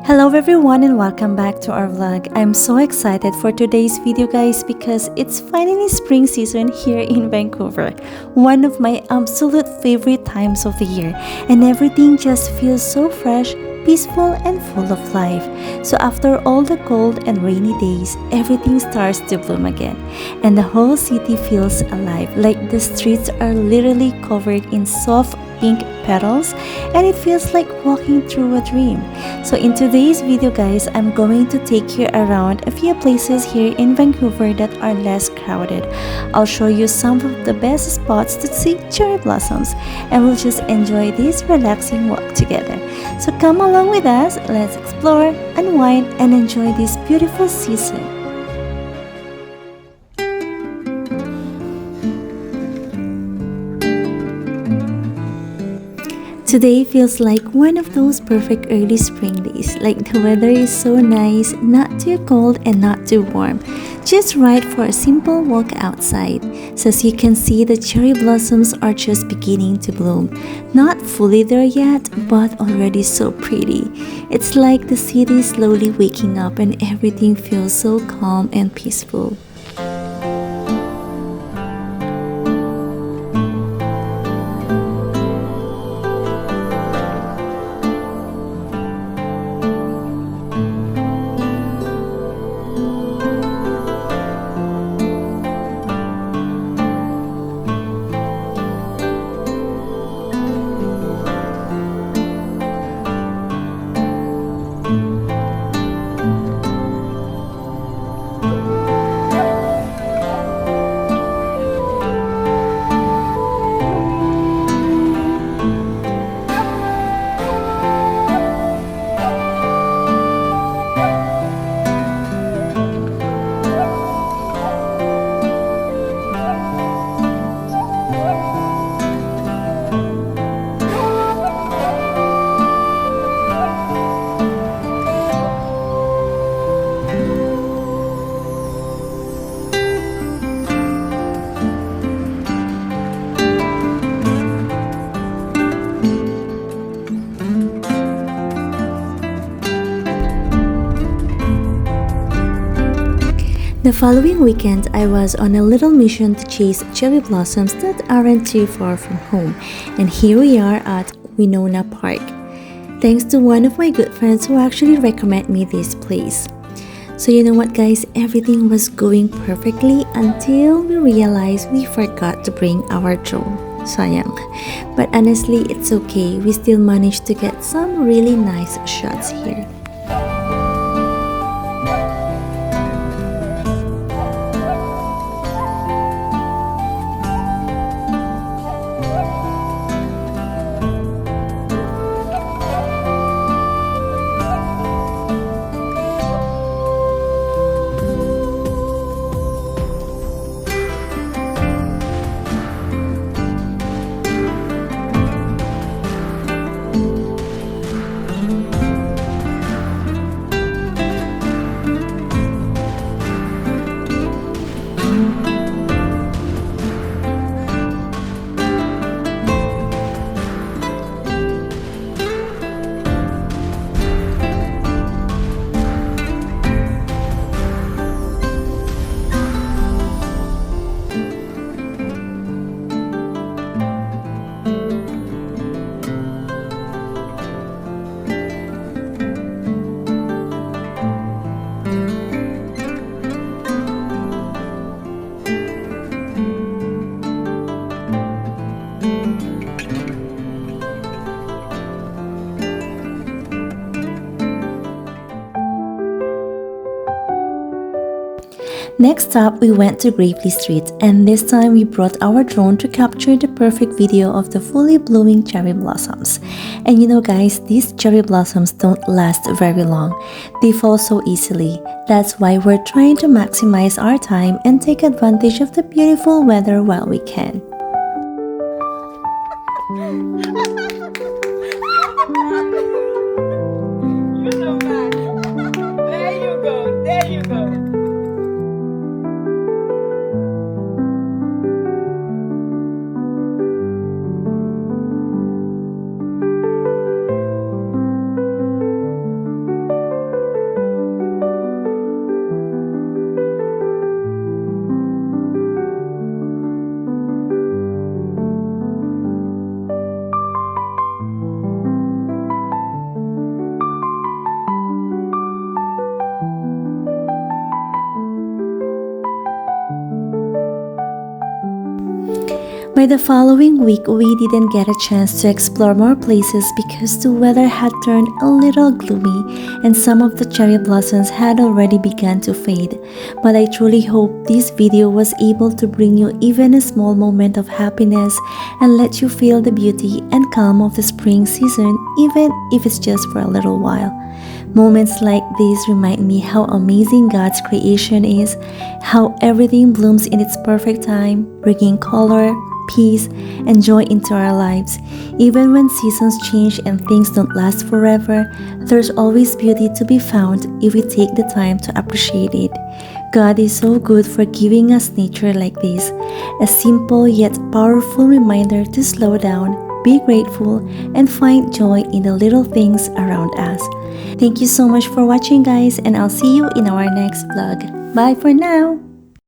Hello everyone and welcome back to our vlog. I'm so excited for today's video guys because it's finally spring season here in Vancouver. One of my absolute favorite times of the year, and everything just feels so fresh, peaceful and full of life. So after all the cold and rainy days, everything starts to bloom again and the whole city feels alive, like the streets are literally covered in soft pink petals and it feels like walking through a dream. So in today's video guys, I'm going to take you around a few places here in Vancouver that are less crowded. I'll show you some of the best spots to see cherry blossoms and we'll just enjoy this relaxing walk together. So come along with us, let's explore, unwind and enjoy this beautiful season. Today feels like one of those perfect early spring days, like the weather is so nice, not too cold and not too warm, just right for a simple walk outside. So as you can see, the cherry blossoms are just beginning to bloom. Not fully there yet, but already so pretty. It's like the city is slowly waking up and everything feels so calm and peaceful. The following weekend, I was on a little mission to chase cherry blossoms that aren't too far from home, and here we are at Winona Park. Thanks to one of my good friends who actually recommended me this place. So you know what guys, everything was going perfectly until we realized we forgot to bring our drone. Sayang. But honestly, it's okay. We still managed to get some really nice shots here. Next up, we went to Gravely Street, and this time we brought our drone to capture the perfect video of the fully blooming cherry blossoms. And you know guys, these cherry blossoms don't last very long. They fall so easily. That's why we're trying to maximize our time and take advantage of the beautiful weather while we can. You're so bad. There you go. There you go. For the following week, we didn't get a chance to explore more places because the weather had turned a little gloomy and some of the cherry blossoms had already begun to fade. But I truly hope this video was able to bring you even a small moment of happiness and let you feel the beauty and calm of the spring season, even if it's just for a little while. Moments like these remind me how amazing God's creation is, how everything blooms in its perfect time, bringing color, peace, and joy into our lives. Even when seasons change and things don't last forever, there's always beauty to be found if we take the time to appreciate it. God is so good for giving us nature like this, a simple yet powerful reminder to slow down, be grateful, and find joy in the little things around us. Thank you so much for watching, guys, and I'll see you in our next vlog. Bye for now!